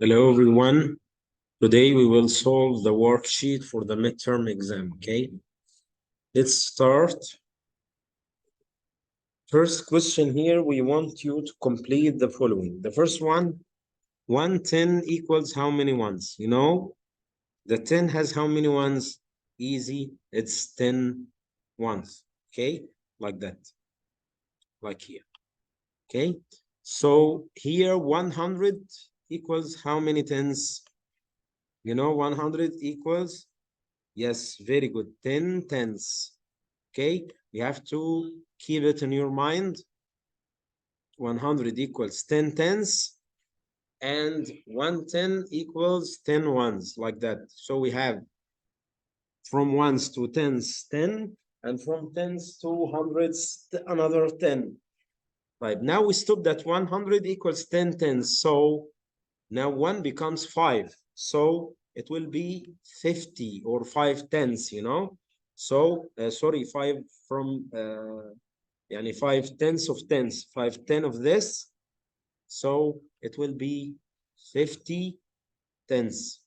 Hello everyone. Today we will solve the worksheet for the midterm exam, okay? Let's start. First question here, we want you to complete the following. The first one, 110 equals how many ones? You know, the 10 has how many ones? Easy, it's 10 ones, okay? Like that, like here, okay? So here 100 equals how many tens? You know, 100 equals, yes, very good, 10 tens. Okay, you have to keep it in your mind. 100 equals 10 tens, and 110 equals 10 ones, like that. So we have from ones to tens 10, and from tens to hundreds another 10. Right, now we stop that 100 equals 10 tens. So now 1 becomes 5. So it will be 50 or 5 tenths, you know. So, sorry, 5 from, yani 5 tenths of tens, 5 10 of this. So it will be 50 tenths.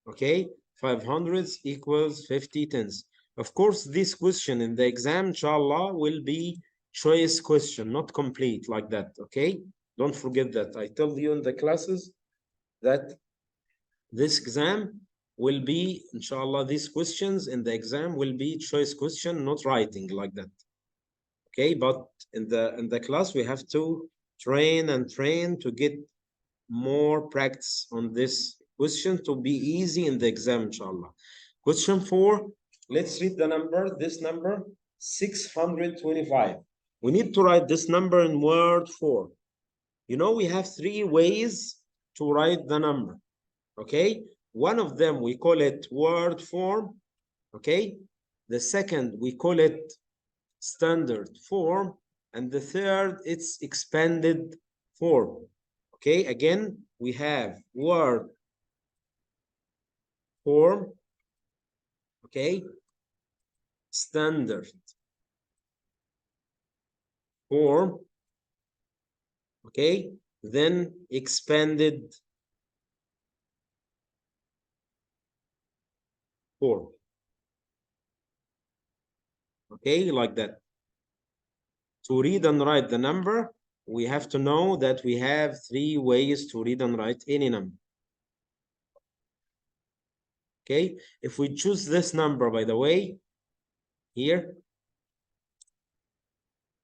Okay, 500 equals 50 tenths. Of course, this question in the exam, inshallah, will be choice question, not complete like that. Okay, don't forget that. I told you in the classes that this exam will be, inshallah, these questions in the exam will be choice question, not writing like that. Okay, but in the class we have to train and train to get more practice on this question to be easy in the exam, inshallah. Question 4, let's read the number, this number 625. We need to write this number in word form. You know, we have 3 ways to write the number. Okay, one of them we call it word form. Okay, the second we call it standard form, and the third it's expanded form. Okay, again we have word form, okay, standard form, okay, then expanded form. Okay, like that. To read and write the number, we have to know that we have 3 ways to read and write any number. Okay, if we choose this number, by the way, here,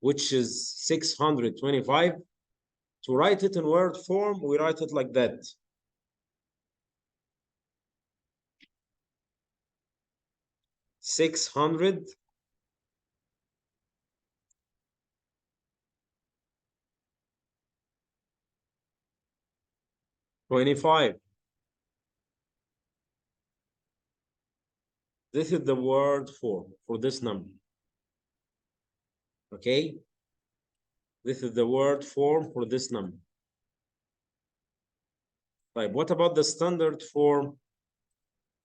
which is 625, to write it in word form, we write it like that. Six hundred 25. This is the word form for this number. Okay, this is the word form for this number. Right, what about the standard form?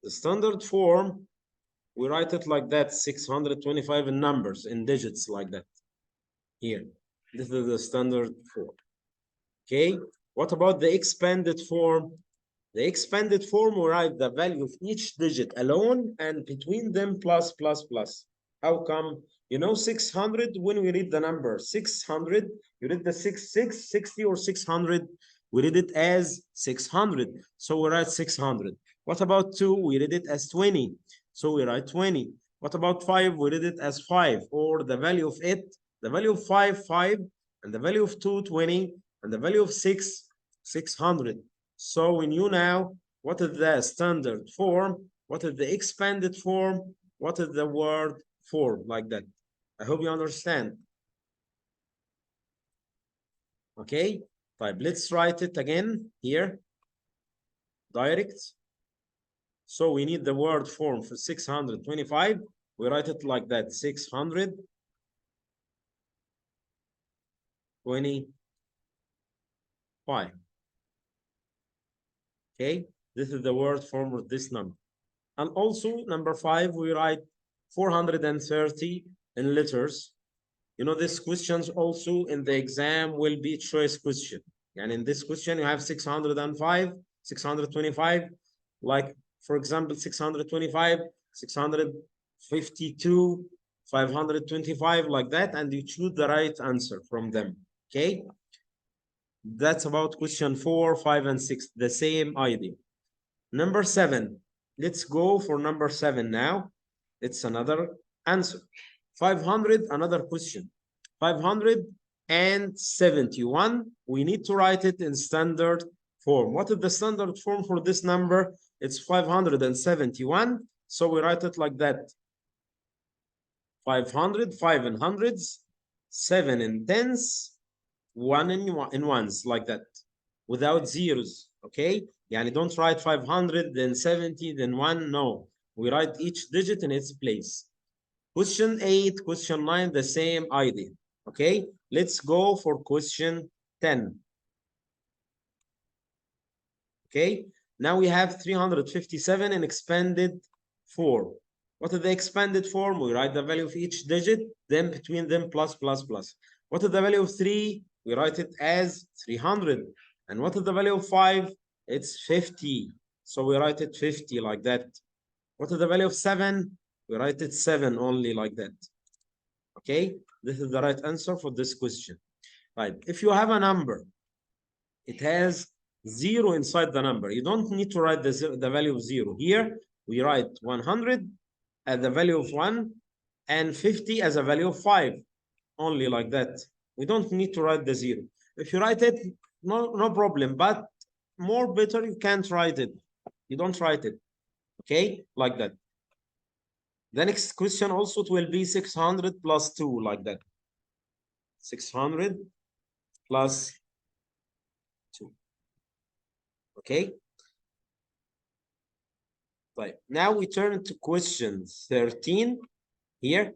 The standard form, we write it like that, 625 in numbers, in digits like that. Here, this is the standard form. Okay, what about the expanded form? The expanded form, we write the value of each digit alone and between them plus, plus, plus. How come? You know, 600, when we read the number 600, you read the 60 or 600, we read it as 600. So we write 600. What about 2? We read it as 20. So we write 20. What about 5? We read it as 5, or the value of it, the value of 5, 5, and the value of 2, 20, and the value of 6, 600. So we knew now what is the standard form, what is the expanded form, what is the word form, like that. I hope you understand. Okay, fine. Let's write it again here. Direct. So we need the word form for 625. We write it like that, 625. Okay, this is the word form of this number. And also number 5, we write 430 in letters. You know, these questions also in the exam will be choice question. And in this question, you have 605, 625, like for example, 625, 652, 525, like that, and you choose the right answer from them. Okay, that's about question 4, 5, and 6. The same idea. Number 7. Let's go for number 7 now. It's another answer. 500, another question. 571. We need to write it in standard form. What is the standard form for this number? It's 571. So we write it like that. 500, 5 in hundreds, 7 in tens, 1 in ones, like that, without zeros. Okay, yani don't write 500 then 70 then 1. No, we write each digit in its place. Question 8, question 9, the same idea. Okay, let's go for question 10. Okay, now we have 357 in expanded form. What is the expanded form? We write the value of each digit, then between them plus, plus, plus. What is the value of 3? We write it as 300. And what is the value of 5? It's 50. So we write it 50 like that. What is the value of 7? We write it 7 only like that. Okay, this is the right answer for this question. Right, if you have a number, it has 0 inside the number. You don't need to write the value of 0. Here, we write 100 as the value of 1 and 50 as a value of 5. Only like that. We don't need to write the 0. If you write it, no problem. But more better, you can't write it. You don't write it. Okay, like that. The next question also, it will be 600 plus 2, like that. 600 plus 2. Okay. Right. Now we turn to question 13 here.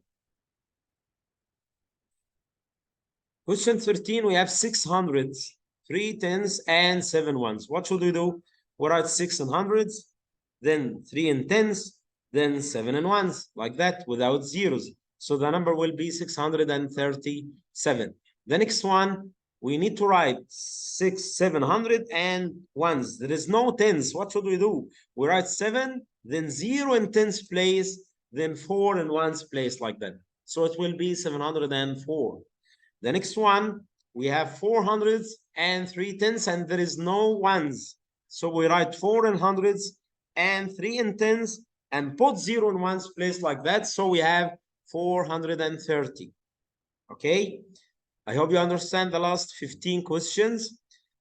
Question 13, we have 600, 3 tens, and 7 ones. What should we do? We write 6 in hundreds, then 3 in tens, then 7 in ones, like that, without zeros. So the number will be 637. The next one, we need to write 700 and ones. There is no tens. What should we do? We write 7, then 0 in tens place, then 4 in ones place, like that. So it will be 704. The next one, we have 400s and 3 tens, and there is no ones. So we write 4 in hundreds and 3 in tens and put 0 in ones place, like that. So we have 430. Okay, I hope you understand the last 15 questions.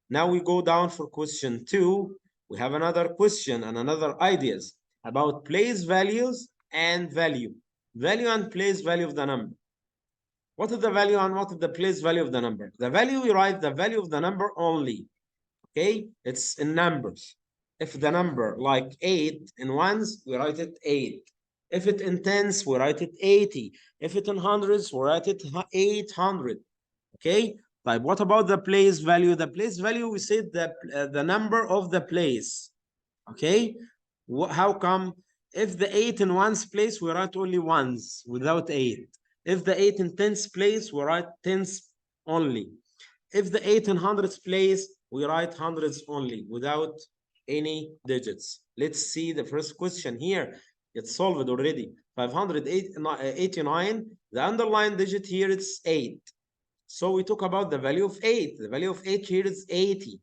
Now we go down for question 2. We have another question and another ideas about place values and value. Value and place value of the number. What is the value and what is the place value of the number? The value, we write the value of the number only. Okay, it's in numbers. If the number like 8 in ones, we write it 8. If it in tens, we write it 80. If it in hundreds, we write it 800. Okay, but what about the place value? The place value, we said that the number of the place. Okay, how come? If the 8 in ones place, we write only ones without 8. If the 8 in tens place, we write tens only. If the 8 in hundreds place, we write hundreds only without any digits. Let's see the first question here. It's solved already. 589. The underlined digit here is 8. So we talk about the value of 8. The value of 8 here is 80.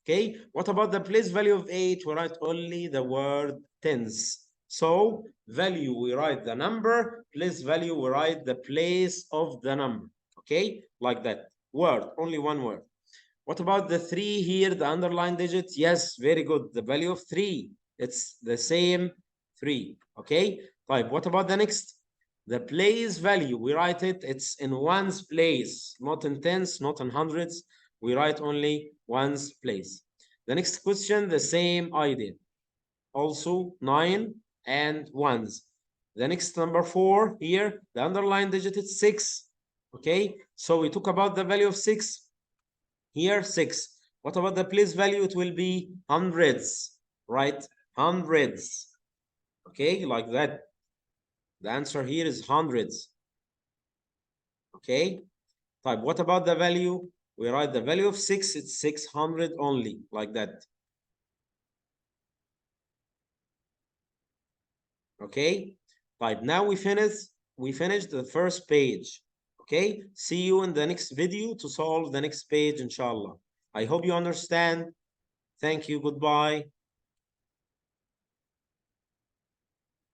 Okay, what about the place value of 8? We write only the word tens. So value, we write the number. Place value, we write the place of the number. Okay, like that. Word, only one word. What about the 3 here, the underlined digit? Yes, very good. The value of 3. It's the same 3. Okay, right. What about the next? The place value, we write it, it's in ones place, not in tens, not in hundreds. We write only ones place. The next question, the same idea. Also 9 and ones. The next number 4 here, the underlined digit is 6. Okay, so we talk about the value of 6. Here 6. What about the place value? It will be hundreds, right? Hundreds. Okay, like that. The answer here is hundreds. Okay. Type. What about the value? We write the value of 6. It's 600 only, like that. Okay, طيب, now we finished the first page. Okay, see you in the next video to solve the next page, inshallah. I hope you understand. Thank you. Goodbye.